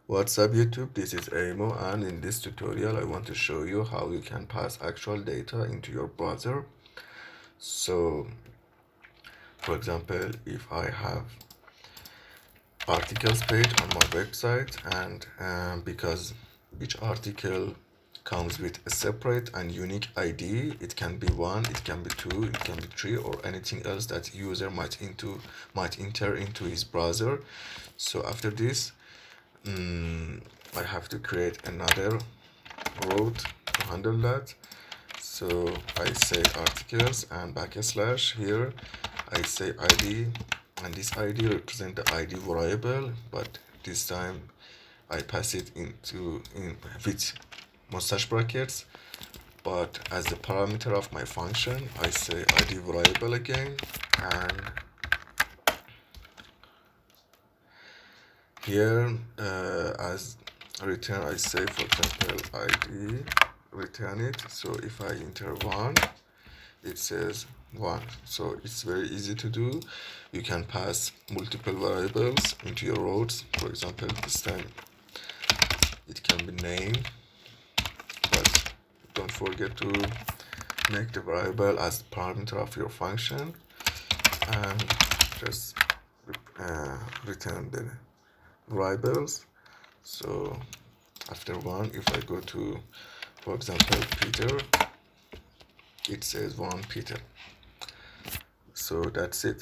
What's up YouTube, this is Amo, and in this tutorial I want to show you how you can pass actual data into your browser. So for example, if I have articles page on my website, and because each article comes with a separate and unique ID, it can be one, it can be two, it can be three, or anything else that user might enter into his browser. So after this, I have to create another route to handle that. So I say articles and backslash. Here I say ID, and this ID represent the ID variable, but this time I pass it in with mustache brackets. But as the parameter of my function, I say ID variable again, and here as return I say, for example, ID return it. So if I enter one, it says one. So it's very easy to do. You can pass multiple variables into your routes. For example, this time it can be name, but don't forget to make the variable as the parameter of your function, and just return the variables. So after one, if I go to, for example, Peter, it says one Peter. So that's it.